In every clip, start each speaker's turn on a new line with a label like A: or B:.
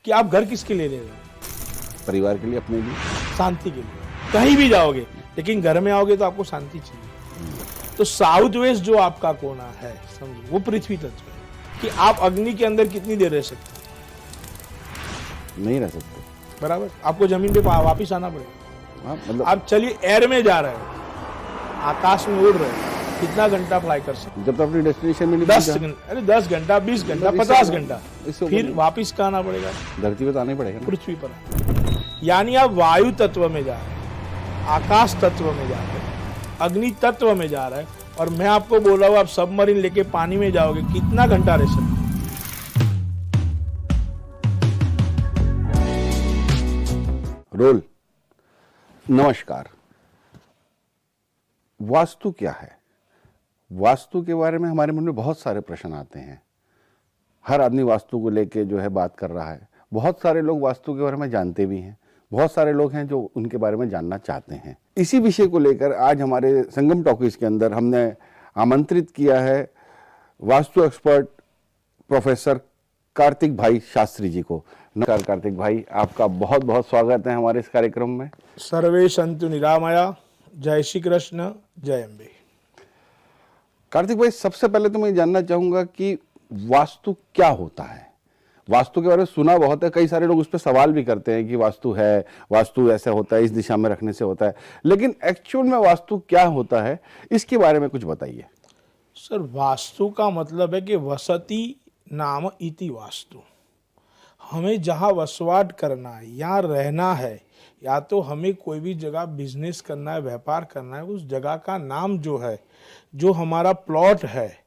A: कि आप घर किसके लिए ले रहे हो?
B: परिवार के लिए, अपने लिए।
A: शांति के लिए। कहीं भी जाओगे लेकिन घर में आओगे तो आपको शांति चाहिए। तो साउथ वेस्ट जो आपका कोना है, समझो वो पृथ्वी तत्व है कि आप अग्नि के अंदर कितनी देर रह सकते हो?
B: नहीं रह सकते।
A: बराबर, आपको जमीन पे वापिस आना पड़ेगा।
B: हाँ, मतलब
A: आप चलिए एयर में जा रहे हो, आकाश में उड़ रहे हो, कितना घंटा फ्लाई कर सकते?
B: जब तक अपनी डेस्टिनेशन में नहीं
A: 10
B: पहुंचा,
A: सेकंड, अरे 10 घंटा, 20 घंटा,
B: मतलब
A: 50 घंटा,
B: इससे
A: फिर
B: ऊपर
A: वापिस कहाँ आना पड़ेगा?
B: धरती पे तो आना ही पड़ेगा ना।
A: पृथ्वी पर। यानी आप वायु तत्व में जा रहे हैं, आकाश तत्व में जा रहे हैं, अग्नि तत्व में जा रहे हैं, और मैं आपको बोल रहा हूँ आप सबमरीन लेके पानी में जाओगे, कितना घंटा रह सकते?
B: रोल। नमस्कार। वास्तु क्या है? वास्तु के बारे में हमारे मन में बहुत सारे प्रश्न आते हैं। हर आदमी वास्तु को लेके जो है बात कर रहा है। बहुत सारे लोग वास्तु के बारे में जानते भी हैं, बहुत सारे लोग हैं जो उनके बारे में जानना चाहते हैं। इसी विषय को लेकर आज हमारे संगम टॉकीज के अंदर हमने आमंत्रित किया है वास्तु एक्सपर्ट प्रोफेसर कार्तिक भाई शास्त्री जी को। नमस्कार कार्तिक भाई, आपका बहुत बहुत स्वागत है हमारे इस कार्यक्रम में।
A: सर्वे संतु निरामया, जय श्री कृष्ण, जय अम्बे।
B: कार्तिक भाई, सबसे पहले तो मैं जानना चाहूंगा कि वास्तु क्या होता है? वास्तु के बारे में सुना बहुत है, कई सारे लोग उस पर सवाल भी करते हैं कि वास्तु है, वास्तु ऐसे होता है, इस दिशा में रखने से होता है, लेकिन एक्चुअल में वास्तु क्या होता है, इसके बारे में कुछ बताइए।
A: सर, वास्तु का मतलब है कि वसति नाम इति वास्तु। हमें जहाँ वसवाट करना है, यहाँ रहना है, या तो हमें कोई भी जगह बिजनेस करना है, व्यापार करना है, उस जगह का नाम जो है, जो हमारा प्लॉट है,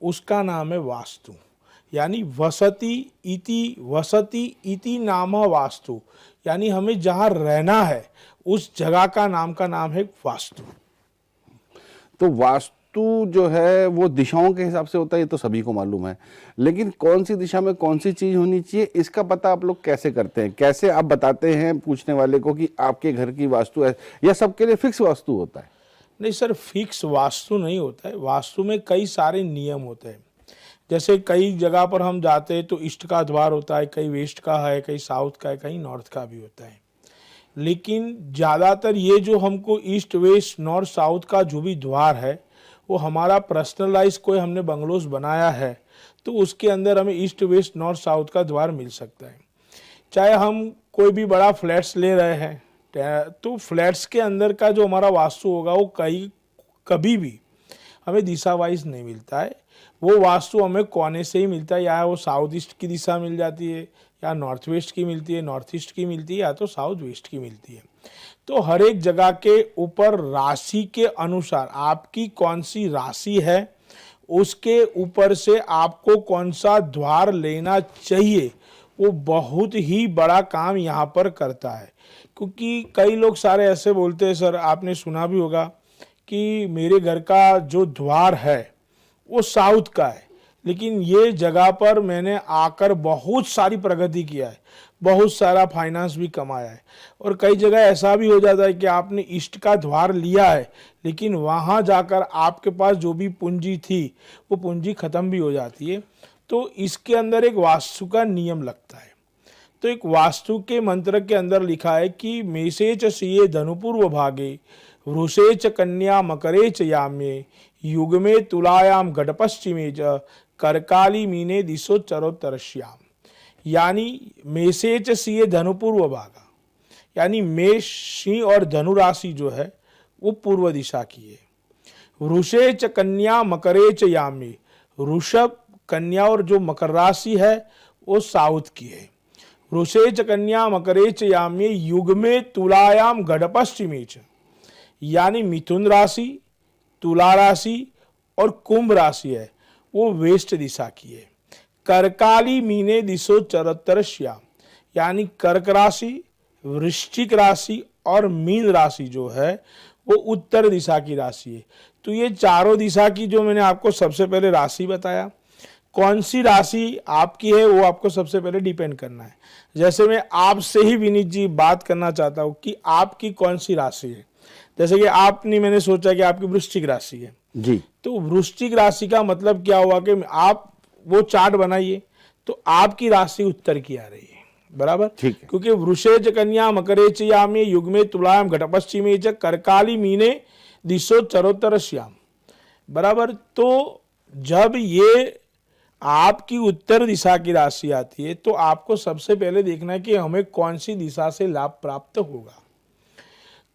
A: उसका नाम है वास्तु। यानी वसति इति नाम वास्तु, यानी हमें जहाँ रहना है उस जगह का नाम है वास्तु।
B: तो वास्तु जो है वो दिशाओं के हिसाब से होता है, ये तो सभी को मालूम है, लेकिन कौन सी दिशा में कौन सी चीज होनी चाहिए, इसका पता आप लोग कैसे करते हैं? कैसे आप बताते हैं पूछने वाले को कि आपके घर की वास्तु है, या सबके लिए फिक्स वास्तु होता है?
A: नहीं सर, फिक्स वास्तु नहीं होता है। वास्तु में कई सारे नियम होते हैं। जैसे कई जगह पर हम जाते हैं तो ईस्ट का द्वार होता है, कहीं वेस्ट का है, कहीं साउथ का है, कहीं नॉर्थ का भी होता है। लेकिन ज़्यादातर ये जो हमको ईस्ट वेस्ट नॉर्थ साउथ का जो भी द्वार है, वो हमारा पर्सनलाइज कोई हमने बंगलोज बनाया है तो उसके अंदर हमें ईस्ट वेस्ट नॉर्थ साउथ का द्वार मिल सकता है। चाहे हम कोई भी बड़ा फ्लैट्स ले रहे हैं तो फ्लैट्स के अंदर का जो हमारा वास्तु होगा वो कभी भी हमें दिशा वाइज नहीं मिलता है। वो वास्तु हमें कोने से ही मिलता है, या वो साउथ ईस्ट की दिशा मिल जाती है, या नॉर्थ वेस्ट की मिलती है, नॉर्थ ईस्ट की मिलती है, या तो साउथ वेस्ट की मिलती है। तो हर एक जगह के ऊपर राशि के अनुसार आपकी कौन सी राशि है, उसके ऊपर से आपको कौन सा द्वार लेना चाहिए, वो बहुत ही बड़ा काम यहाँ पर करता है। क्योंकि कई लोग सारे ऐसे बोलते हैं, सर आपने सुना भी होगा कि मेरे घर का जो द्वार है वो साउथ का है, लेकिन ये जगह पर मैंने आकर बहुत सारी प्रगति किया है, बहुत सारा फाइनेंस भी कमाया है। और कई जगह ऐसा भी हो जाता है कि आपने ईस्ट का द्वार लिया है, लेकिन वहाँ जाकर आपके पास जो भी पूंजी थी वो पूंजी खत्म भी हो जाती है। तो इसके अंदर एक वास्तु का नियम लगता है। तो एक वास्तु के मंत्र के अंदर लिखा है कि मेषे च सिये धनुपूर्व भागे, वृषे च कन्या मकरे च याम्ये, युग्मे तुलायाम घटपश्चिमे च, करकाली मीने दिशो चरोत्तरश्याम। यानी मेषे च सिये धनुपूर्व भागा, यानी मेष सिंह और धनु राशि जो है वो पूर्व दिशा की है। वृषे च कन्या मकरे च याम्ये, वृषभ कन्या और जो मकर राशि है वो साउथ की है। वृषे च कन्या मकरे च याम्ये, युग्मे तुलायाम घटपश्चिमे च, यानी मिथुन राशि, तुला राशि और कुंभ राशि है वो वेस्ट दिशा की है। करकाली मीने दिशो चरोत्तर श्याम, यानी कर्क राशि, वृश्चिक राशि और मीन राशि जो है वो उत्तर दिशा की राशि है। तो ये चारों दिशा की जो मैंने आपको सबसे पहले राशि बताया, कौन सी राशि आपकी है वो आपको सबसे पहले डिपेंड करना है। जैसे मैं आपसे ही विनीत जी बात करना चाहता हूँ कि आपकी कौन सी राशि है। जैसे कि आपने, मैंने सोचा कि आपकी वृश्चिक राशि है
B: जी,
A: तो वृश्चिक राशि का मतलब क्या हुआ कि आप वो चार्ट बनाइए तो आपकी राशि उत्तर की आ रही है। बराबर,
B: ठीक है।
A: क्योंकि वृषे च कन्या मकरे च यामे युग्मे तुलायाम घट पश्चिमे च करकाली मीने दिशो चरोत्तर श्याम। बराबर, तो जब ये आपकी उत्तर दिशा की राशि आती है तो आपको सबसे पहले देखना है कि हमें कौन सी दिशा से लाभ प्राप्त होगा।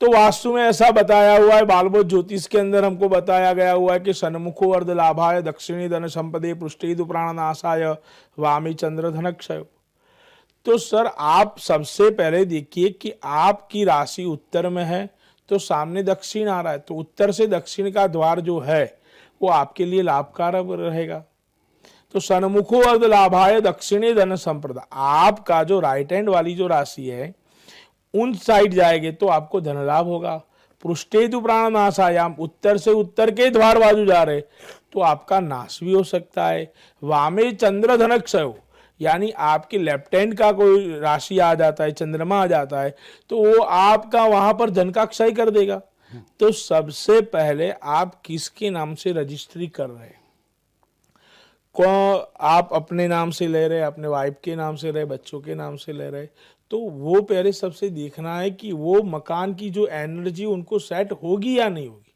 A: तो वास्तु में ऐसा बताया हुआ है, बालबोध ज्योतिष के अंदर हमको बताया गया हुआ है कि सन्मुखो अर्ध लाभाय, दक्षिणी धन संपदे, पृष्ठे दु प्राणनाशाय, वामी चंद्र धन क्षय। तो सर आप सबसे पहले देखिए कि आपकी राशि उत्तर में है तो सामने दक्षिण आ रहा है, तो उत्तर से दक्षिण का द्वार जो है वो आपके लिए लाभकारक रहेगा। तो सन्मुखो अर्ध लाभाय दक्षिणी धन संप्रदा, आपका जो राइट हैंड वाली जो राशि है उन साइड जाएंगे तो आपको धन लाभ होगा। पृष्ठेतु प्राण नाशायाम, उत्तर से उत्तर के द्वार बाजू जा रहे तो आपका नाश भी हो सकता है। वामे चंद्र धन क्षय, यानी आपके लेफ्ट हैंड का कोई राशि आ जाता है, चंद्रमा आ जाता है तो वो आपका वहां पर धन का क्षय कर देगा। तो सबसे पहले आप किसके नाम से रजिस्ट्री कर रहे हैं, को आप अपने नाम से ले रहे, अपने वाइफ के नाम से रहे, बच्चों के नाम से ले रहे, तो वो पहले सबसे देखना है कि वो मकान की जो एनर्जी उनको सेट होगी या नहीं होगी।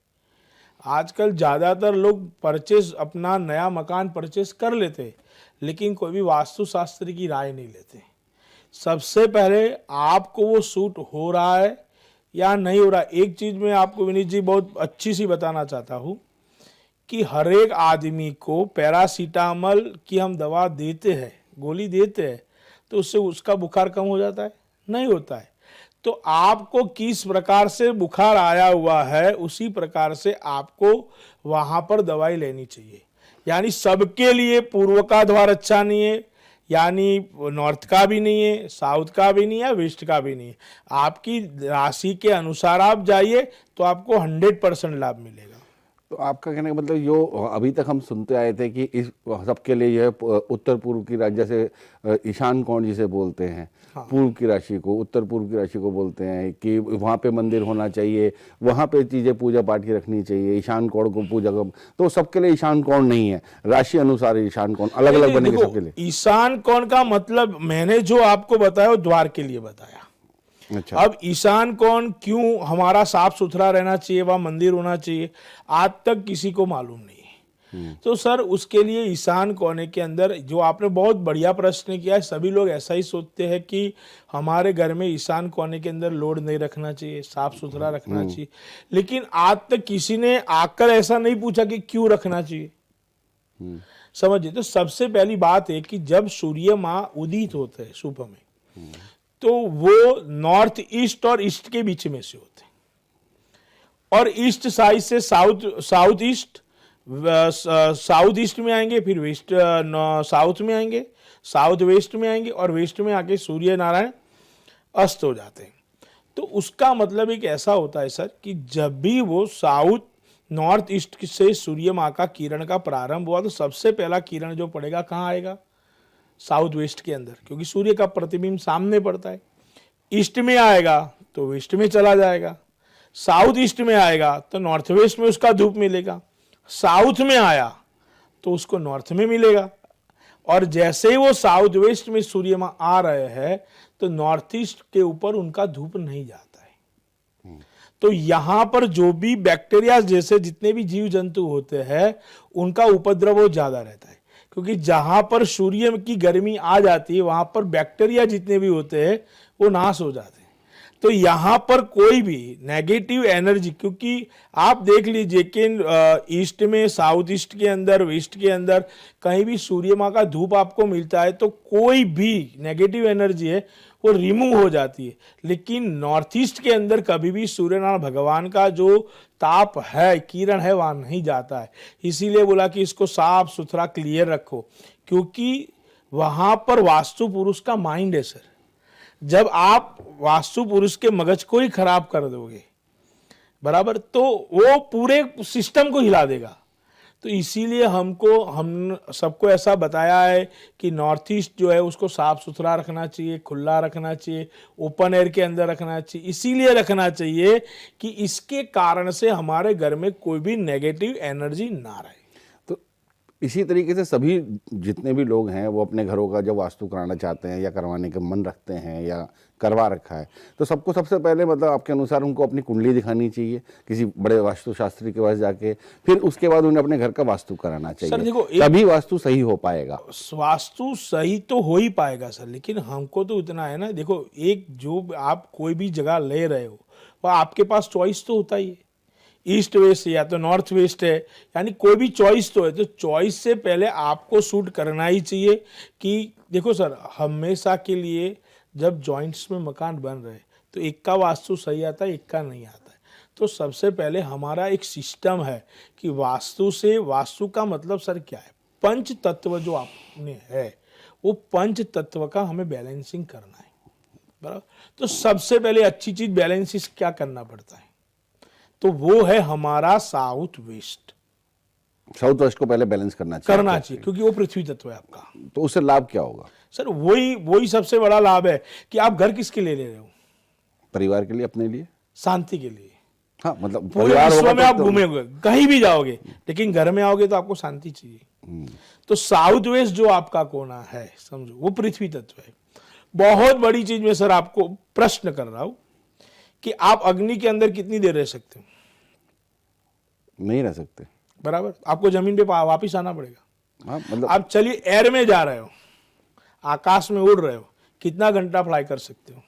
A: आजकल ज़्यादातर लोग परचेज अपना नया मकान परचेज कर लेते हैं लेकिन कोई भी वास्तुशास्त्री की राय नहीं लेते। सबसे पहले आपको वो सूट हो रहा है या नहीं हो रहा। एक चीज़ मैं आपको विनीत जी बहुत अच्छी सी बताना चाहता हूँ कि हर एक आदमी को पैरासीटामल की हम दवा देते हैं, गोली देते हैं, तो उससे उसका बुखार कम हो जाता है? नहीं होता है। तो आपको किस प्रकार से बुखार आया हुआ है उसी प्रकार से आपको वहां पर दवाई लेनी चाहिए। यानी सबके लिए पूर्व का द्वार अच्छा नहीं है, यानी नॉर्थ का भी नहीं है, साउथ का भी नहीं है, वेस्ट का भी नहीं है। आपकी राशि के अनुसार आप जाइए तो आपको 100% लाभ मिलेगा।
B: तो आपका कहने का मतलब जो अभी तक हम सुनते आए थे कि इस सबके लिए यह उत्तर पूर्व की राशि, जैसे ईशान कोण जिसे बोलते हैं,
A: हाँ।
B: पूर्व की राशि को, उत्तर पूर्व की राशि को बोलते हैं कि वहाँ पे मंदिर होना चाहिए, वहाँ पे चीज़ें पूजा पाठ की रखनी चाहिए, ईशान कोण को पूजा कर, तो सबके लिए ईशान कोण नहीं है, राशि अनुसार ईशान कोण अलग अलग बनेंगे सबके लिए।
A: ईशान कोण का मतलब मैंने जो आपको बताया वो द्वार के लिए बताया।
B: अच्छा।
A: अब ईशान कोण क्यों हमारा साफ सुथरा रहना चाहिए, वह मंदिर होना चाहिए, आज तक किसी को मालूम नहीं है। तो सर उसके लिए ईशान कोने के अंदर जो आपने बहुत बढ़िया प्रश्न किया है, सभी लोग ऐसा ही सोचते हैं कि हमारे घर में ईशान कोने के अंदर लोड नहीं रखना चाहिए, साफ सुथरा रखना चाहिए, लेकिन आज तक किसी ने आकर ऐसा नहीं पूछा कि क्यों रखना चाहिए। समझिए, तो सबसे पहली बात है कि जब सूर्य माँ उदित होते हैं सुबह में तो वो नॉर्थ ईस्ट और ईस्ट के बीच में से होते हैं, और ईस्ट साइड से साउथ ईस्ट, साउथ ईस्ट में आएंगे, फिर वेस्ट साउथ में आएंगे, साउथ वेस्ट में आएंगे, और वेस्ट में आके सूर्य नारायण अस्त हो जाते हैं। तो उसका मतलब एक ऐसा होता है सर कि जब भी वो साउथ नॉर्थ ईस्ट से सूर्य माँ का किरण का प्रारंभ हुआ तो सबसे पहला किरण जो पड़ेगा कहाँ आएगा? साउथ वेस्ट के अंदर, क्योंकि सूर्य का प्रतिबिंब सामने पड़ता है। ईस्ट में आएगा तो वेस्ट में चला जाएगा, साउथ ईस्ट में आएगा तो नॉर्थ वेस्ट में उसका धूप मिलेगा, साउथ में आया तो उसको नॉर्थ में मिलेगा, और जैसे ही वो साउथ वेस्ट में सूर्य माँ आ रहे हैं तो नॉर्थ ईस्ट के ऊपर उनका धूप नहीं जाता है। तो यहां पर जो भी बैक्टीरिया जैसे जितने भी जीव जंतु होते हैं उनका उपद्रव ज्यादा रहता है, क्योंकि जहां पर सूर्य की गर्मी आ जाती है वहां पर बैक्टीरिया जितने भी होते हैं वो नाश हो जाते हैं। तो यहां पर कोई भी नेगेटिव एनर्जी, क्योंकि आप देख लीजिए कि ईस्ट में, साउथ ईस्ट के अंदर, वेस्ट के अंदर कहीं भी सूर्य माँ का धूप आपको मिलता है तो कोई भी नेगेटिव एनर्जी है वो रिमूव हो जाती है। लेकिन नॉर्थ ईस्ट के अंदर कभी भी सूर्यनारायण भगवान का जो ताप है, किरण है, वहां नहीं जाता है। इसीलिए बोला कि इसको साफ सुथरा क्लियर रखो, क्योंकि वहां पर वास्तु पुरुष का माइंड है सर। जब आप वास्तु पुरुष के मगज को ही खराब कर दोगे, बराबर, तो वो पूरे सिस्टम को हिला देगा। तो इसीलिए हम सबको ऐसा बताया है कि नॉर्थ ईस्ट जो है उसको साफ सुथरा रखना चाहिए, खुला रखना चाहिए, ओपन एयर के अंदर रखना चाहिए। इसीलिए रखना चाहिए कि इसके कारण से हमारे घर में कोई भी नेगेटिव एनर्जी ना रहे।
B: तो इसी तरीके से सभी जितने भी लोग हैं वो अपने घरों का जब वास्तु कराना चाहते हैं या करवाने का मन रखते हैं या करवा रखा है, तो सबको सबसे पहले मतलब आपके अनुसार उनको अपनी कुंडली दिखानी चाहिए किसी बड़े वास्तुशास्त्री के पास जाके, फिर उसके बाद उन्हें अपने घर का वास्तु कराना
A: सर
B: चाहिए,
A: देखो,
B: तभी वास्तु सही हो पाएगा।
A: वास्तु सही तो हो ही पाएगा सर, लेकिन हमको तो इतना है ना, देखो एक जो आप कोई भी जगह ले रहे हो वह आपके पास चॉइस तो होता ही है, ईस्ट वेस्ट या तो नॉर्थ वेस्ट है, यानी कोई भी चॉइस तो है। तो चॉइस से पहले आपको सूट करना ही चाहिए कि देखो सर, हमेशा के लिए जब जॉइंट्स में मकान बन रहे तो एक का वास्तु सही आता है, एक का नहीं आता है। तो सबसे पहले हमारा एक सिस्टम है कि वास्तु का मतलब सर क्या है, पंच तत्व जो आपने है वो पंच तत्व का हमें बैलेंसिंग करना है, बराबर। तो सबसे पहले अच्छी चीज बैलेंसिस क्या करना पड़ता है, तो वो है हमारा साउथ वेस्ट।
B: साउथ वेस्ट को पहले बैलेंस करना चाहिए
A: क्योंकि वो पृथ्वी तत्व है आपका।
B: तो उससे लाभ क्या होगा?
A: सर वही सबसे बड़ा लाभ है कि आप घर किसके लिए ले रहे हो,
B: परिवार के लिए, अपने लिए,
A: शांति के लिए।
B: हाँ, मतलब
A: पूरे
B: परिवार
A: विश्व
B: होगा
A: में
B: तो
A: आप घूमेंगे, कहीं भी जाओगे, लेकिन घर में आओगे तो आपको शांति चाहिए। तो साउथ वेस्ट जो आपका कोना है, समझो वो पृथ्वी तत्व है। बहुत बड़ी चीज में सर आपको प्रश्न कर रहा हूं कि आप अग्नि के अंदर कितनी देर रह सकते हो?
B: नहीं रह सकते,
A: बराबर। आपको जमीन पे वापिस आना पड़ेगा।
B: हाँ, मतलब
A: आप चलिए एयर में जा रहे हो, आकाश में उड़ रहे हो, कितना घंटा फ्लाई कर सकते हो?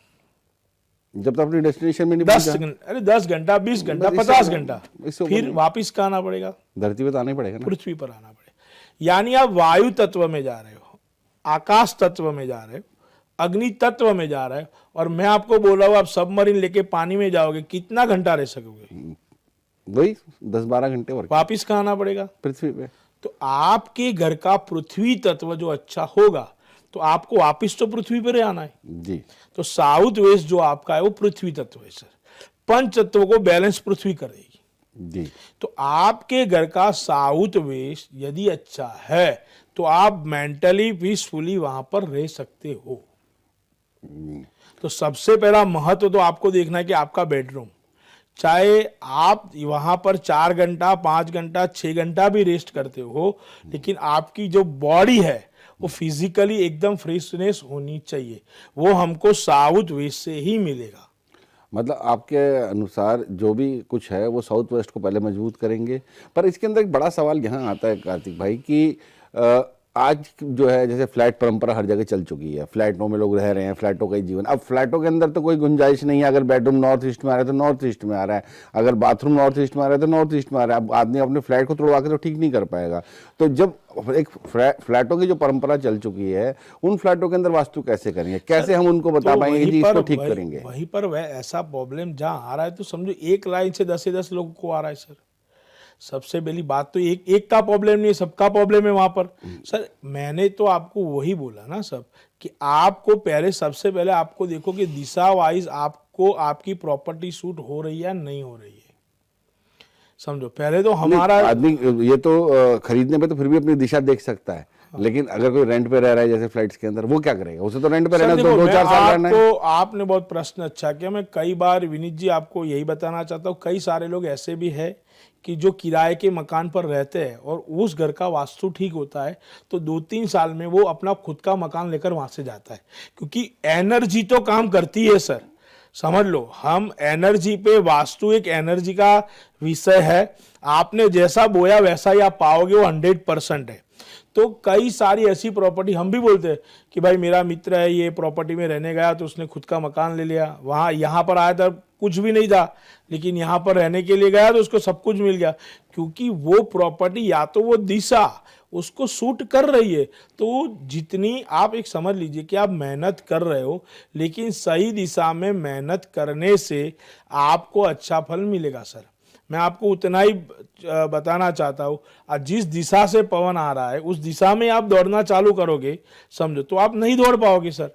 B: जब तक अपनी डेस्टिनेशन में नहीं
A: 10
B: पहुंचा,
A: घंटा, अरे 10 घंटा, 20 घंटा,
B: बस इससे
A: 50
B: ऊपर-
A: घंटा,
B: इससे ऊपर
A: फिर
B: नहीं।
A: वापिस कहाँ आना पड़ेगा?
B: धरती पे तो आना ही पड़ेगा ना।
A: पृथ्वी पर आना पड़ेगा। यानी आप वायु तत्व में जा रहे हो, आकाश तत्व में जा रहे हो, अग्नि तत्व में जा रहे हो, और मैं आपको बोल रहा हूं आप सबमरीन लेके पानी में जाओगे, कितना घंटा रह सकोगे?
B: वही 10-12 घंटे और
A: वापिस कहाँ आना पड़ेगा?
B: पृथ्वी पे।
A: तो आपके घर का पृथ्वी तत्व जो अच्छा होगा तो आपको वापिस तो पृथ्वी पर ही आना है।
B: जी,
A: तो साउथ वेस्ट जो आपका है वो पृथ्वी तत्व है सर। पंच तत्व को बैलेंस पृथ्वी करेगी।
B: जी,
A: तो आपके घर का साउथ वेस्ट यदि अच्छा है तो आप मेंटली पीसफुली वहां पर रह सकते हो। तो सबसे पहला महत्व तो आपको देखना है कि आपका बेडरूम, चाहे आप वहां पर 4 घंटा, 5 घंटा, 6 घंटा भी रेस्ट करते हो, लेकिन आपकी जो बॉडी है वो फिजिकली एकदम फ्रेशनेस होनी चाहिए। वो हमको साउथ वेस्ट से ही मिलेगा।
B: मतलब आपके अनुसार जो भी कुछ है वो साउथ वेस्ट को पहले मजबूत करेंगे। पर इसके अंदर एक बड़ा सवाल यहाँ आता है कार्तिक भाई कि आज जो है जैसे फ्लैट परंपरा हर जगह चल चुकी है, फ्लैटों में लोग रह रहे हैं, फ्लैटों का ही जीवन। अब फ्लैटों के अंदर तो कोई गुंजाइश नहीं है, अगर बेडरूम नॉर्थ ईस्ट में आ रहा है तो नॉर्थ ईस्ट में आ रहा है, अगर बाथरूम नॉर्थ ईस्ट में आ रहा है तो नॉर्थ ईस्ट में आ रहा है। अब आदमी अपने फ्लैट को तोड़वा के तो ठीक नहीं कर पाएगा। तो जब एक फ्लैटों की जो परंपरा चल चुकी है, उन फ्लैटों के अंदर वास्तु कैसे करेंगे, कैसे हम उनको बता
A: तो
B: पाएंगे कि
A: वहीं
B: जी इसको
A: पर
B: ठीक करेंगे?
A: वहीं पर वह ऐसा प्रॉब्लम जहां आ रहा है तो समझो एक लाइन से 10 से 10 लोगों को आ रहा है सर। सबसे पहली बात तो एक का प्रॉब्लम नहीं है, सबका प्रॉब्लम है वहां पर। सर मैंने तो आपको वही बोला ना सब कि आपको पहले सबसे पहले आपको देखो कि दिशा वाइज आपको आपकी प्रॉपर्टी सूट हो रही है या नहीं हो रही है। समझो पहले तो हमारा
B: आदमी ये तो खरीदने पे तो फिर भी अपनी दिशा देख सकता है, लेकिन अगर कोई रेंट पे रह रहा है जैसे फ्लैट्स के अंदर, वो क्या करेगा? उसे तो रेंट पे रहना,
A: देखो,
B: 2-4 साल रहना है।
A: तो आपने बहुत प्रश्न अच्छा किया। मैं कई बार विनीत जी आपको यही बताना चाहता हूँ, कई सारे लोग ऐसे भी है कि जो किराए के मकान पर रहते हैं और उस घर का वास्तु ठीक होता है तो 2-3 साल में वो अपना खुद का मकान लेकर वहां से जाता है, क्योंकि एनर्जी तो काम करती है सर। समझ लो, हम एनर्जी पे, वास्तु एक एनर्जी का विषय है। आपने जैसा बोया वैसा ही आप पाओगे, वो 100% है। तो कई सारी ऐसी प्रॉपर्टी हम भी बोलते हैं कि भाई मेरा मित्र है, ये प्रॉपर्टी में रहने गया तो उसने खुद का मकान ले लिया, वहाँ यहाँ पर आया था कुछ भी नहीं था, लेकिन यहाँ पर रहने के लिए गया तो उसको सब कुछ मिल गया, क्योंकि वो प्रॉपर्टी या तो वो दिशा उसको सूट कर रही है। तो जितनी आप एक समझ लीजिए कि आप मेहनत कर रहे हो, लेकिन सही दिशा में मेहनत करने से आपको अच्छा फल मिलेगा सर। मैं आपको उतना ही बताना चाहता हूँ, जिस दिशा से पवन आ रहा है उस दिशा में आप दौड़ना चालू करोगे, समझो, तो आप नहीं दौड़ पाओगे सर।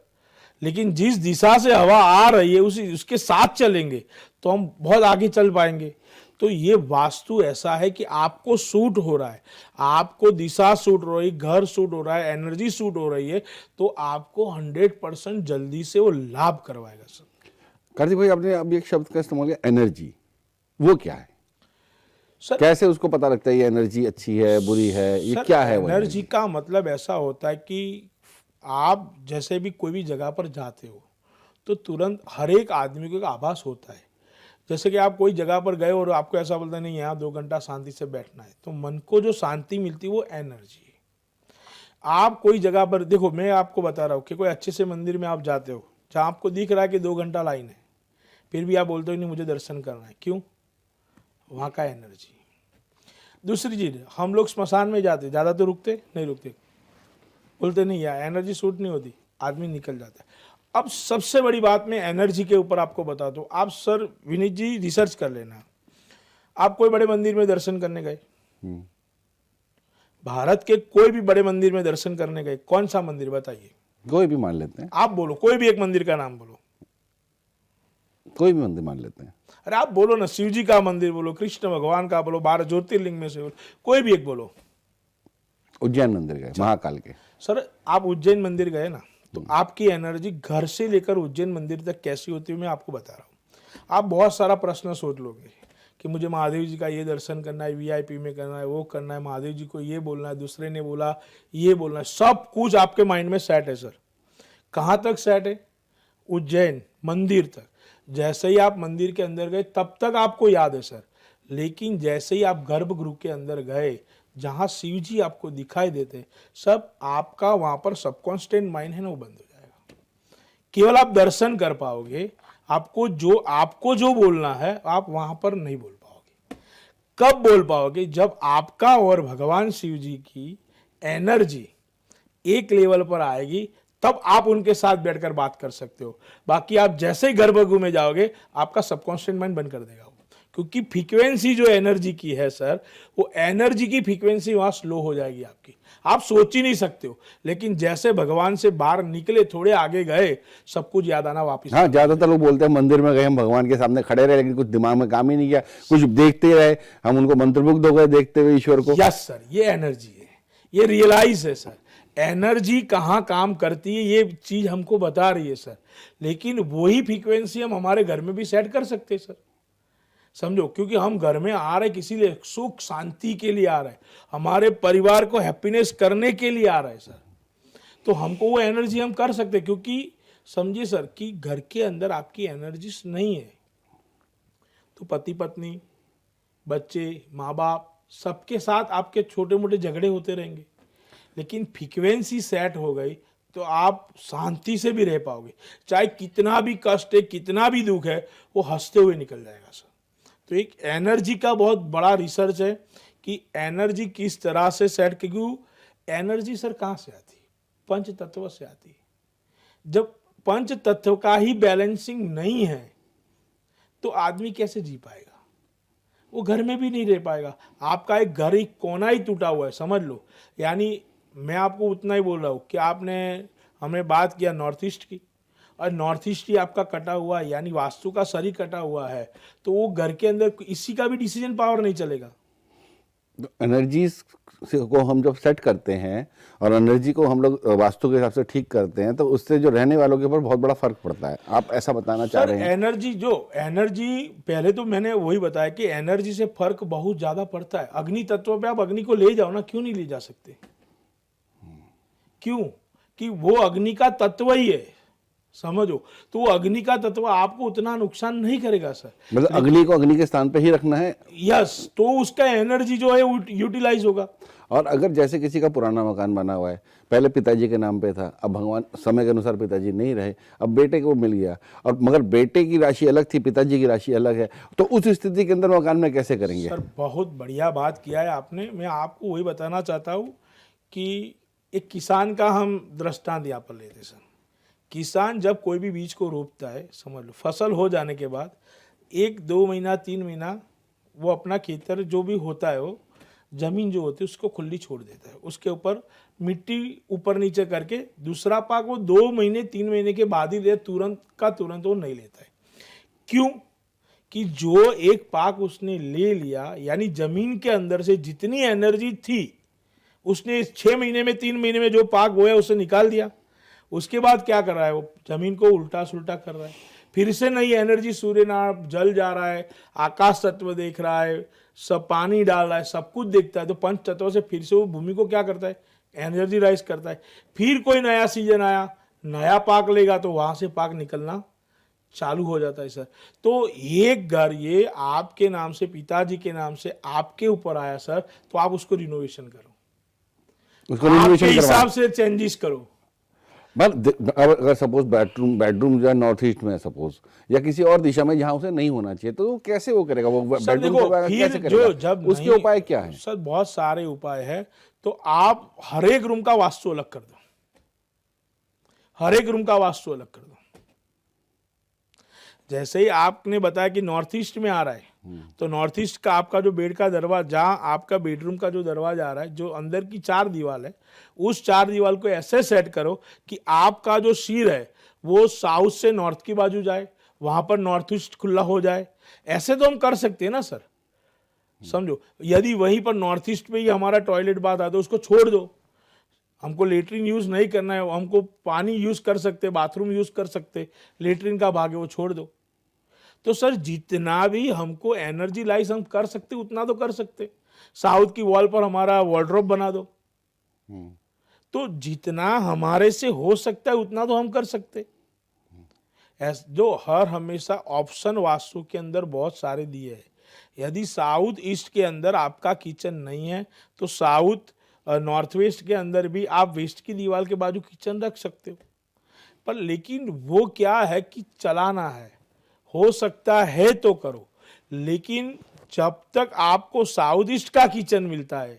A: लेकिन जिस दिशा से हवा आ रही है उसके साथ चलेंगे तो हम बहुत आगे चल पाएंगे। तो ये वास्तु ऐसा है कि आपको सूट हो रहा है, आपको दिशा सूट हो रही, घर सूट हो रहा है, एनर्जी सूट हो रही है, तो आपको 100% जल्दी से वो लाभ करवाएगा सर।
B: कार्तिक भाई, आपने अभी एक शब्द का इस्तेमाल किया, एनर्जी। वो क्या है?
A: सर
B: कैसे उसको पता लगता है ये एनर्जी अच्छी है, बुरी है, ये
A: सर
B: क्या है वो
A: एनर्जी का मतलब ऐसा होता है कि आप जैसे भी कोई भी जगह पर जाते हो तो तुरंत हर एक आदमी को एक आभास होता है। जैसे कि आप कोई जगह पर गए और आपको ऐसा बोलता है नहीं यहाँ 2 घंटा शांति से बैठना है, तो मन को जो शांति मिलती है वो एनर्जी है। आप कोई जगह पर देखो, मैं आपको बता रहा हूँ कि कोई अच्छे से मंदिर में आप जाते हो जहाँ आपको दिख रहा है कि 2 घंटा लाइन है, फिर भी आप बोलते हो नहीं मुझे दर्शन करना है, क्यों? वहाँ का एनर्जी। दूसरी चीज, हम लोग स्मशान में जाते ज़्यादा तो रुकते नहीं, रुकते, बोलते नहीं यार एनर्जी सूट नहीं होती, आदमी निकल जाता है। अब सबसे बड़ी बात मैं एनर्जी के ऊपर आपको बता दूं, आप सर विनीत जी रिसर्च कर लेना। आप कोई बड़े मंदिर में दर्शन करने गए, भारत के कोई भी बड़े मंदिर में दर्शन करने गए, कौन सा मंदिर बताइए?
B: कोई भी मान लेते हैं,
A: आप बोलो, कोई भी एक मंदिर का नाम बोलो।
B: कोई भी मंदिर मान लेते हैं।
A: अरे आप बोलो ना, शिव जी का मंदिर बोलो, कृष्ण भगवान का बोलो, 12 ज्योतिर्लिंग में से बोलो, कोई भी एक बोलो।
B: उज्जैन मंदिर गए, महाकाल के।
A: सर आप उज्जैन मंदिर गए ना, तो आपकी एनर्जी घर से लेकर उज्जैन मंदिर तक कैसी होती है मैं आपको बता रहा हूँ। आप बहुत सारा प्रश्न सोच लोगे कि मुझे महादेव जी का ये दर्शन करना है, वीआईपी में करना है, वो करना है, महादेव जी को ये बोलना है, दूसरे ने बोला ये बोलना है, सब कुछ आपके माइंड में सेट है सर। कहाँ तक सेट है? उज्जैन मंदिर तक। जैसे ही आप मंदिर के अंदर गए तब तक आपको याद है सर, लेकिन जैसे ही आप गर्भगृह के अंदर गए जहां शिव जी आपको दिखाई देते, सब आपका वहां पर सबकॉन्स्टेंट माइंड है ना, वो बंद हो जाएगा। केवल आप दर्शन कर पाओगे, आपको जो बोलना है आप वहां पर नहीं बोल पाओगे। कब बोल पाओगे? जब आपका और भगवान शिव जी की एनर्जी एक लेवल पर आएगी, तब आप उनके साथ बैठकर बात कर सकते हो। बाकी आप जैसे ही गर्भगृह में जाओगे आपका सबकॉन्शियस माइंड बंद कर देगा वो, क्योंकि फ्रीक्वेंसी जो एनर्जी की है सर, वो एनर्जी की फ्रीक्वेंसी वहां स्लो हो जाएगी आपकी, आप सोच ही नहीं सकते हो। लेकिन जैसे भगवान से बाहर निकले, थोड़े आगे गए, सब कुछ याद आना वापिस।
B: हाँ, ज्यादातर लोग बोलते हैं मंदिर में गए, हम भगवान के सामने खड़े रहे, लेकिन कुछ दिमाग में काम ही नहीं किया, कुछ देखते रहे, हम उनको मंत्रमुग्ध हो गए देखते हुए ईश्वर को।
A: यस सर, ये एनर्जी है, ये रियलाइज है सर। एनर्जी कहाँ काम करती है ये चीज हमको बता रही है सर, लेकिन वही फ्रीक्वेंसी हम हमारे घर में भी सेट कर सकते हैं सर, समझो। क्योंकि हम घर में आ रहे किसी लिए, सुख शांति के लिए आ रहे हैं, हमारे परिवार को हैप्पीनेस करने के लिए आ रहे हैं सर, तो हमको वो एनर्जी हम कर सकते हैं। क्योंकि समझिए सर कि घर के अंदर आपकी एनर्जी नहीं है तो पति पत्नी, बच्चे, माँ बाप, सबके साथ आपके छोटे मोटे झगड़े होते रहेंगे। लेकिन फ्रीक्वेंसी सेट हो गई तो आप शांति से भी रह पाओगे, चाहे कितना भी कष्ट है, कितना भी दुख है, वो हंसते हुए निकल जाएगा सर। तो एक एनर्जी का बहुत बड़ा रिसर्च है कि एनर्जी किस तरह से सेट, क्योंकि एनर्जी सर कहाँ से आती है? पंच तत्व से आती है। जब पंच तत्व का ही बैलेंसिंग नहीं है तो आदमी कैसे जी पाएगा? वो घर में भी नहीं रह पाएगा। आपका एक घर एक कोना ही टूटा हुआ है, समझ लो। यानी मैं आपको उतना ही बोल रहा हूँ कि हमने बात किया नॉर्थ ईस्ट की, और नॉर्थ ईस्ट ही आपका कटा हुआ है, यानी वास्तु का शरीर कटा हुआ है, तो वो घर के अंदर इसी का भी डिसीजन पावर नहीं चलेगा।
B: एनर्जीज को हम जब सेट करते हैं और एनर्जी को हम लोग वास्तु के हिसाब से ठीक करते हैं, तो उससे जो रहने वालों के ऊपर बहुत बड़ा फर्क पड़ता है। आप ऐसा बताना चाह रहे हैं?
A: एनर्जी पहले तो मैंने वही बताया कि एनर्जी से फर्क बहुत ज्यादा पड़ता है। अग्नि तत्व पे आप अग्नि को ले जाओ ना, क्यों नहीं ले जा सकते? क्यों? कि वो अग्नि का तत्व ही है, समझो। तो वो अग्नि का तत्व आपको उतना नुकसान नहीं करेगा सर।
B: मतलब अग्नि को अग्नि के स्थान पे ही रखना है।
A: यस, तो उसका एनर्जी जो है यूटिलाइज होगा।
B: और अगर जैसे किसी का पुराना मकान बना हुआ है, पहले पिताजी के नाम पे था, अब भगवान समय के अनुसार पिताजी नहीं रहे, अब बेटे को मिल गया, और मगर बेटे की राशि अलग थी, पिताजी की राशि अलग है, तो उस स्थिति के अंदर मकान में कैसे करेंगे?
A: सर बहुत बढ़िया बात किया है आपने। मैं आपको वही बताना चाहता हूँ कि एक किसान का हम दृष्टांत यहाँ पर लेते सर। किसान जब कोई भी बीज को रोपता है, समझ लो फसल हो जाने के बाद 1-2 महीना 3 महीना वो अपना खेतर जो भी होता है, वो जमीन जो होती है उसको खुली छोड़ देता है, उसके ऊपर मिट्टी ऊपर नीचे करके दूसरा पाक वो 2 महीने 3 महीने के बाद ही ले, तुरंत का तुरंत वो नहीं लेता है। क्यों? कि जो एक पाक उसने ले लिया, यानी जमीन के अंदर से जितनी एनर्जी थी उसने 6 महीने में 3 महीने में जो पाक बोया उसे निकाल दिया। उसके बाद क्या कर रहा है? वो जमीन को उल्टा सुल्टा कर रहा है। फिर से नई एनर्जी, सूर्य नारायण जल जा रहा है, आकाश तत्व देख रहा है, सब पानी डाल रहा है, सब कुछ देखता है, तो पंच तत्वों से फिर से वो भूमि को क्या करता है, एनर्जी राइज करता है। फिर कोई नया सीजन आया, नया पाक लेगा तो वहां से पाक निकलना चालू हो जाता है सर। तो एक घर ये आपके नाम से, पिताजी के नाम से आपके ऊपर आया सर, तो आप उसको रिनोवेशन करो,
B: उसको
A: आपके
B: रिनोवेशन
A: हिसाब से चेंजेस करो।
B: अगर सपोज बेडरूम जो है नॉर्थ ईस्ट में है सपोज, या किसी और दिशा में जहां उसे नहीं होना चाहिए, तो वो कैसे वो करेगा? वो
A: सर
B: बेडरूम
A: देखो,
B: को कैसे
A: फिर
B: करेगा?
A: जो जब
B: उसके
A: नहीं-
B: उपाय क्या है?
A: सर बहुत सारे उपाय है। तो आप हर एक रूम का वास्तु अलग कर दो, हर एक रूम का वास्तु अलग कर दो। जैसे ही आपने बताया कि नॉर्थ ईस्ट में आ रहा है, तो नॉर्थ ईस्ट का आपका जो बेड का दरवाजा, जहां आपका बेडरूम का जो दरवाजा आ रहा है, जो अंदर की 4 दीवार है, उस 4 दीवार को ऐसे सेट करो कि आपका जो सिर है वो साउथ से नॉर्थ की बाजू जाए, वहां पर नॉर्थ ईस्ट खुला हो जाए। ऐसे तो हम कर सकते हैं ना सर, समझो। यदि वहीं पर नॉर्थ ईस्ट में ही हमारा टॉयलेट बाथ आता है, उसको छोड़ दो, हमको लेटरिन यूज नहीं करना है, हमको पानी यूज कर सकते, बाथरूम यूज कर सकते, लेटरिन का भाग है वो छोड़ दो। तो सर जितना भी हमको एनर्जी लाइज हम कर सकते उतना तो कर सकते। साउथ की वॉल पर हमारा वार्डरोब बना दो, तो जितना हमारे से हो सकता है उतना तो हम कर सकते। जो हर हमेशा ऑप्शन वास्तु के अंदर बहुत सारे दिए हैं। यदि साउथ ईस्ट के अंदर आपका किचन नहीं है, तो साउथ नॉर्थ वेस्ट के अंदर भी आप वेस्ट की दीवार के बाजू किचन रख सकते हो। पर लेकिन वो क्या है कि चलाना है, हो सकता है तो करो, लेकिन जब तक आपको साउथ ईस्ट का किचन मिलता है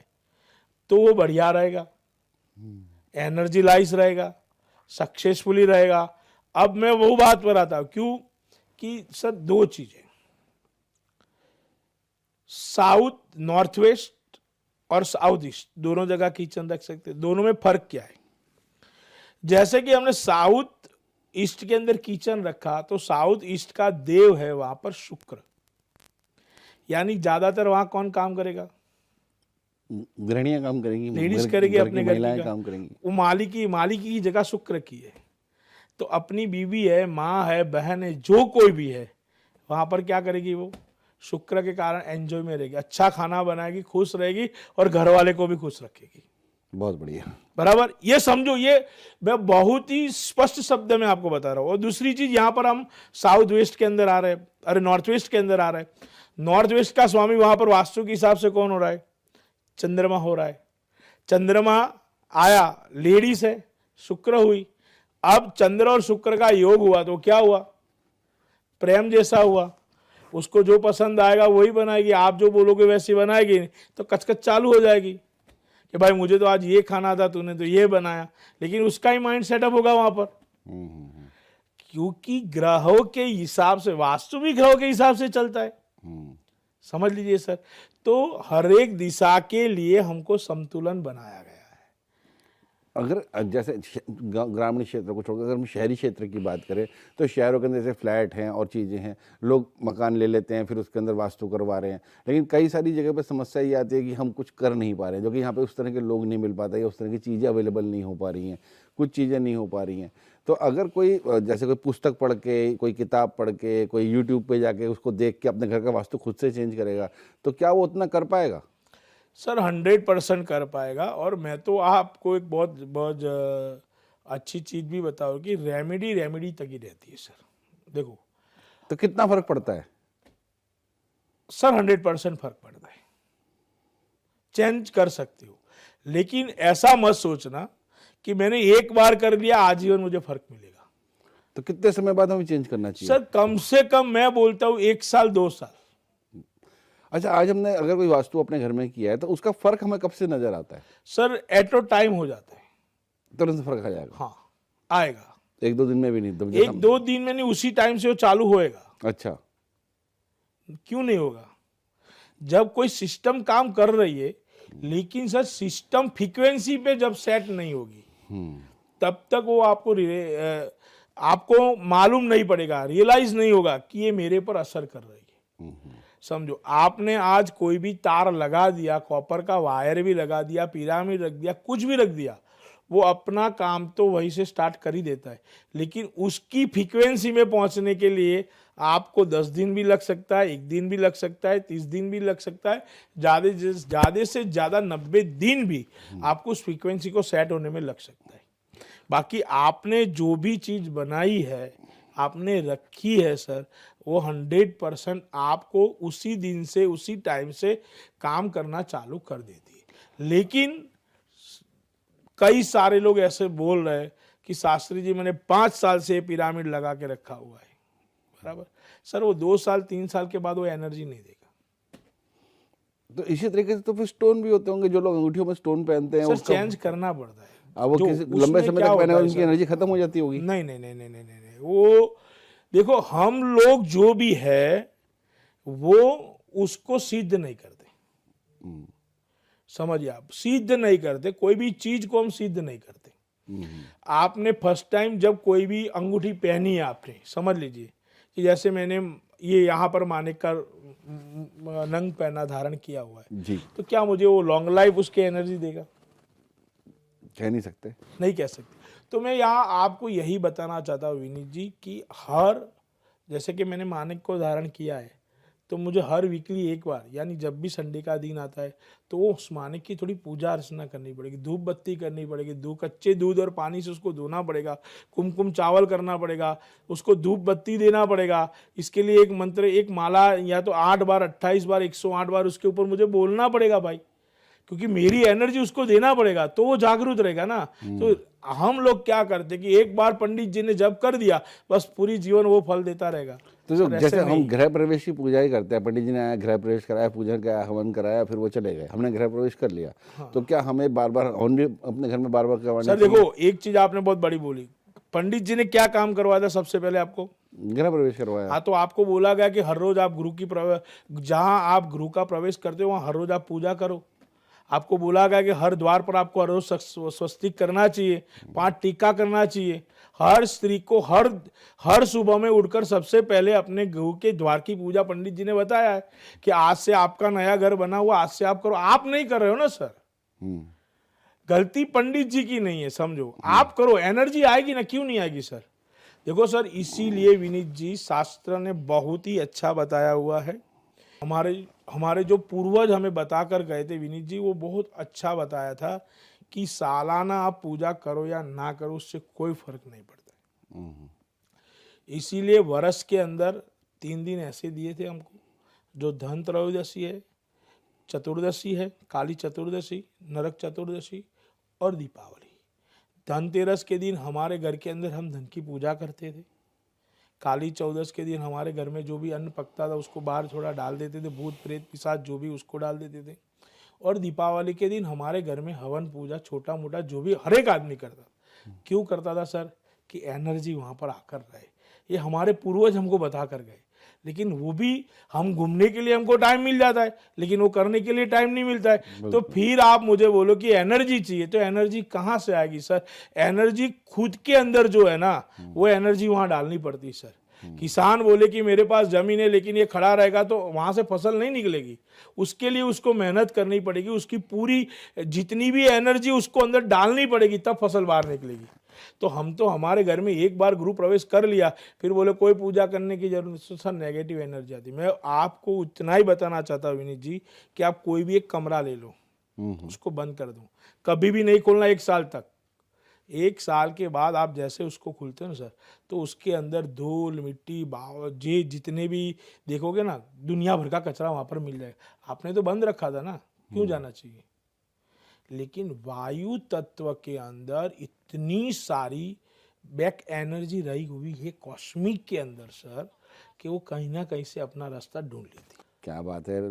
A: तो वो बढ़िया रहेगा, एनर्जीलाइज रहेगा, सक्सेसफुली रहेगा। अब मैं वो बात पर आता हूं, क्यों कि सर 2 चीजें, साउथ नॉर्थ वेस्ट और साउथ ईस्ट दोनों जगह किचन रख सकते हैं। दोनों में फर्क क्या है? जैसे कि हमने साउथ ईस्ट के अंदर किचन रखा, तो साउथ ईस्ट का देव है वहां पर शुक्र, यानी ज्यादातर वहां कौन काम करेगा?
B: गृहणियां काम करेंगी,
A: लेडीज करेगी,
B: घर की
A: अपने घर
B: महिलाएं
A: की
B: काम करेंगी।
A: वो मालिकी की जगह शुक्र की है। तो अपनी बीवी है, माँ है, बहन है, जो कोई भी है, वहां पर क्या करेगी? वो शुक्र के कारण एंजॉय में रहेगी, अच्छा खाना बनाएगी, खुश रहेगी और घर वाले को भी खुश रखेगी।
B: बहुत बढ़िया,
A: बराबर, ये समझो, ये मैं बहुत ही स्पष्ट शब्द में आपको बता रहा हूं। और दूसरी चीज, यहां पर हम साउथ वेस्ट के अंदर आ रहे हैं, अरे नॉर्थ वेस्ट के अंदर आ रहे हैं। नॉर्थ वेस्ट का स्वामी वहां पर वास्तु के हिसाब से कौन हो रहा है? चंद्रमा हो रहा है। चंद्रमा आया, लेडीज है, शुक्र हुई। अब चंद्र और शुक्र का योग हुआ तो क्या हुआ? प्रेम जैसा हुआ। उसको जो पसंद आएगा वही बनाएगी, आप जो बोलोगे वैसे बनाएगी, तो कचकच चालू हो जाएगी कि भाई मुझे तो आज ये खाना था, तूने तो ये बनाया। लेकिन उसका ही माइंड सेटअप होगा वहां पर, क्योंकि ग्रहों के हिसाब से, वास्तु भी ग्रहों के हिसाब से चलता है। समझ लीजिए सर। तो हर एक दिशा के लिए हमको संतुलन बनाया गया है।
B: अगर जैसे ग्रामीण क्षेत्र को छोड़कर अगर हम शहरी क्षेत्र की बात करें, तो शहरों के अंदर जैसे फ्लैट हैं और चीज़ें हैं, लोग मकान ले लेते हैं, फिर उसके अंदर वास्तु करवा रहे हैं। लेकिन कई सारी जगह पर समस्या ये आती है कि हम कुछ कर नहीं पा रहे हैं, जो कि यहाँ पे उस तरह के लोग नहीं मिल पाते या उस तरह की चीज़ें अवेलेबल नहीं हो पा रही हैं, कुछ चीज़ें नहीं हो पा रही हैं। तो अगर कोई जैसे कोई पुस्तक पढ़ के, कोई किताब पढ़ के, कोई यूट्यूब पे जाके उसको देख के अपने घर का वास्तु खुद से चेंज करेगा, तो क्या वो उतना कर पाएगा?
A: सर 100% कर पाएगा। और मैं तो आपको एक बहुत बहुत अच्छी चीज भी बताऊँ कि रेमेडी तक ही रहती है सर। देखो,
B: तो कितना फर्क पड़ता है?
A: सर 100% फर्क पड़ता है, चेंज कर सकते हो। लेकिन ऐसा मत सोचना कि मैंने एक बार कर लिया आजीवन मुझे फर्क मिलेगा।
B: तो कितने समय बाद हमें चेंज करना चाहिए?
A: सर कम से कम मैं बोलता हूँ 1 साल 2 साल।
B: अच्छा, आज हमने अगर कोई वास्तु अपने घर में किया है, तो उसका फर्क हमें कब से नजर आता है?
A: सर एट अ टाइम हो जाता है,
B: तुरंत फर्क आ जाएगा?
A: हाँ आएगा।
B: 1-2 दिन में भी नहीं?
A: 1-2 दिन में नहीं, उसी टाइम से वो चालू होएगा।
B: अच्छा,
A: क्यों नहीं होगा? जब कोई सिस्टम काम कर रही है, लेकिन सर सिस्टम फ्रीक्वेंसी पे जब सेट नहीं होगी तब तक वो आपको मालूम नहीं पड़ेगा, रियलाइज नहीं होगा कि ये मेरे पर असर कर रही है। समझो, आपने आज कोई भी तार लगा दिया, कॉपर का वायर भी लगा दिया, पिरामिड रख दिया, कुछ भी रख दिया, वो अपना काम तो वहीं से स्टार्ट कर ही देता है, लेकिन उसकी फ्रीक्वेंसी में पहुंचने के लिए आपको 10 दिन भी लग सकता है, 1 दिन भी लग सकता है, 30 दिन भी लग सकता है, ज़्यादा से ज़्यादा 90 दिन भी आपको उस फ्रीक्वेंसी को सेट होने में लग सकता है। बाकी आपने जो भी चीज़ बनाई है, आपने रखी है सर, वो 100% आपको उसी दिन से उसी टाइम से काम करना चालू कर देती है। लेकिन कई सारे लोग ऐसे बोल रहे हैं कि शास्त्री जी मैंने 5 साल से पिरामिड लगा के रखा हुआ है, बराबर सर, वो 2 साल 3 साल के बाद वो एनर्जी नहीं देगा।
B: तो इसी तरीके से तो फिर स्टोन भी होते होंगे, जो लोग अंगूठियों में स्टोन पहनते हैं
A: सर
B: उसका
A: चेंज करना पड़ता है।
B: अब वो
A: जो
B: किसी
A: उसमें
B: लंबे समय
A: क्या
B: तक पहने
A: होता है
B: उनकी
A: सर?
B: एनर्जी खत्म हो जाती होगी।
A: नहीं नहीं नहीं नहीं नहीं नहीं नहीं, वो देखो हम लोग जो भी है वो उसको सिद्ध नहीं करते, समझिए आप, सिद्ध नहीं करते, कोई भी चीज को हम सिद्ध नहीं करते। आपने फर्स्ट टाइम जब कोई भी अंगूठी पहनी है आपने, समझ लीजिए कि जैसे मैंने ये यहाँ पर मानिक का नंग पहना धारण किया हुआ है
B: जी,
A: तो क्या मुझे वो लॉन्ग लाइफ उसके एनर्जी देगा?
B: कह नहीं सकते।
A: नहीं कह सकते। तो मैं यहाँ आपको यही बताना चाहता हूँ विनीत जी कि हर, जैसे कि मैंने मानिक को धारण किया है तो मुझे हर वीकली एक बार, यानी जब भी संडे का दिन आता है तो वो उस मानिक की थोड़ी पूजा अर्चना करनी पड़ेगी, धूप बत्ती करनी पड़ेगी, कच्चे दूध और पानी से उसको धोना पड़ेगा, कुमकुम चावल करना पड़ेगा, उसको धूप बत्ती देना पड़ेगा। इसके लिए एक मंत्र, एक माला या तो 8 बार 28 बार 108 बार उसके ऊपर मुझे बोलना पड़ेगा भाई, क्योंकि मेरी एनर्जी उसको देना पड़ेगा तो वो जागरूक रहेगा ना। तो हम लोग क्या करते कि एक बार पंडित जी ने जब कर दिया बस पूरी जीवन वो फल देता रहेगा।
B: तो जो
A: सर,
B: जैसे
A: ऐसे
B: हम
A: नहीं।
B: गृह प्रवेश की पूजा ही करते हैं, पंडित जी ने आया, गृह प्रवेश कराया, पूजन कराया, हवन कराया, फिर वो चले गए, हमने गृह प्रवेश कर लिया। तो क्या हमें बार बार हवन भी अपने घर में बार बार करवाना
A: सर देखो, एक चीज आपने बहुत बड़ी बोली, पंडित जी ने क्या काम करवाया था सबसे पहले आपको?
B: गृह प्रवेश करवाया।
A: हाँ, तो आपको बोला गया कि हर रोज आप गुरु की जहां आप गुरु का प्रवेश करते हो वहां हर रोज आप पूजा करो। आपको बोला गया कि हर द्वार पर आपको हर रोज स्वस्तिक करना चाहिए, 5 टीका करना चाहिए। हर स्त्री को हर सुबह में उठकर सबसे पहले अपने गुरु के द्वार की पूजा पंडित जी ने बताया है कि आज से आपका नया घर बना हुआ, आज से आप करो। आप नहीं कर रहे हो ना सर, गलती पंडित जी की नहीं है, समझो, आप करो, एनर्जी आएगी ना, क्यों नहीं आएगी सर? देखो सर, इसीलिए विनीत जी शास्त्र ने बहुत ही अच्छा बताया हुआ है। हमारे जो पूर्वज हमें बताकर गए थे विनीत जी, वो बहुत अच्छा बताया था कि सालाना आप पूजा करो या ना करो उससे कोई फर्क नहीं पड़ता है। इसीलिए वर्ष के अंदर 3 दिन ऐसे दिए थे हमको, जो धन त्रयोदशी है, चतुर्दशी है, काली चतुर्दशी, नरक चतुर्दशी और दीपावली। धनतेरस के दिन हमारे घर के अंदर हम धन की पूजा करते थे। काली चौदस के दिन हमारे घर में जो भी अन्न पकता था उसको बाहर थोड़ा डाल देते थे, भूत प्रेत पिशाच जो भी उसको डाल देते थे। और दीपावली के दिन हमारे घर में हवन पूजा छोटा मोटा जो भी हर एक आदमी करता था। क्यों करता था सर? कि एनर्जी वहाँ पर आकर रहे। ये हमारे पूर्वज हमको बता कर गए, लेकिन वो भी, हम घूमने के लिए हमको टाइम मिल जाता है लेकिन वो करने के लिए टाइम नहीं मिलता है। तो फिर आप मुझे बोलो कि एनर्जी चाहिए, तो एनर्जी कहाँ से आएगी सर? एनर्जी खुद के अंदर जो है ना, वो एनर्जी वहाँ डालनी पड़ती है सर। किसान बोले कि मेरे पास जमीन है लेकिन ये खड़ा रहेगा तो वहां से फसल नहीं निकलेगी, उसके लिए उसको मेहनत करनी पड़ेगी, उसकी पूरी जितनी भी एनर्जी उसको अंदर डालनी पड़ेगी, तब फसल बाहर निकलेगी। तो हम तो हमारे घर में एक बार गृह प्रवेश कर लिया, फिर बोले कोई पूजा करने की जरूरत नहीं, सर नेगेटिव एनर्जी आती। मैं आपको उतना ही बताना चाहता हूँ विनीत जी कि आप कोई भी एक कमरा ले लो, उसको बंद कर दो, कभी भी नहीं खोलना 1 साल तक। 1 साल के बाद आप जैसे उसको खोलते हो ना सर, तो उसके अंदर धूल मिट्टी जे जितने भी देखोगे ना, दुनिया भर का कचरा वहाँ पर मिल जाएगा। आपने तो बंद रखा था ना, क्यों जाना चाहिए? लेकिन वायु तत्व के अंदर इतनी सारी बैक एनर्जी रही हुई है कॉस्मिक के अंदर सर, कि वो कहीं ना कहीं से अपना रास्ता ढूंढ लेती।
B: क्या बात है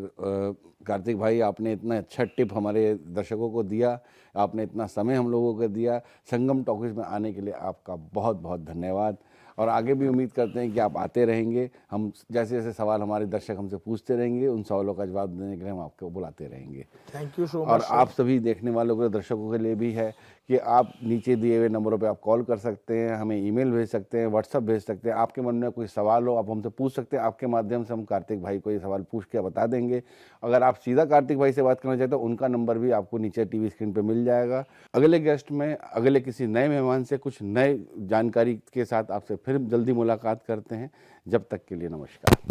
B: कार्तिक भाई, आपने इतना अच्छा टिप हमारे दर्शकों को दिया, आपने इतना समय हम लोगों को दिया। संगम टॉकीज में आने के लिए आपका बहुत बहुत धन्यवाद। और आगे भी उम्मीद करते हैं कि आप आते रहेंगे। हम जैसे जैसे सवाल हमारे दर्शक हमसे पूछते रहेंगे, उन सवालों का जवाब देने के लिए हम आपको बुलाते रहेंगे।
A: थैंक यू सो
B: और
A: मच
B: आप सभी देखने वालों के दर्शकों के लिए भी है कि आप नीचे दिए हुए नंबरों पे आप कॉल कर सकते हैं, हमें ईमेल भेज सकते हैं, व्हाट्सअप भेज सकते हैं। आपके मन में कोई सवाल हो आप हमसे पूछ सकते हैं। आपके माध्यम से हम कार्तिक भाई को ये सवाल पूछ के बता देंगे। अगर आप सीधा कार्तिक भाई से बात करना चाहते हो, उनका नंबर भी आपको नीचे टीवी स्क्रीन पे मिल जाएगा। अगले गेस्ट में अगले किसी नए मेहमान से कुछ नए जानकारी के साथ आपसे फिर जल्दी मुलाकात करते हैं। जब तक के लिए नमस्कार।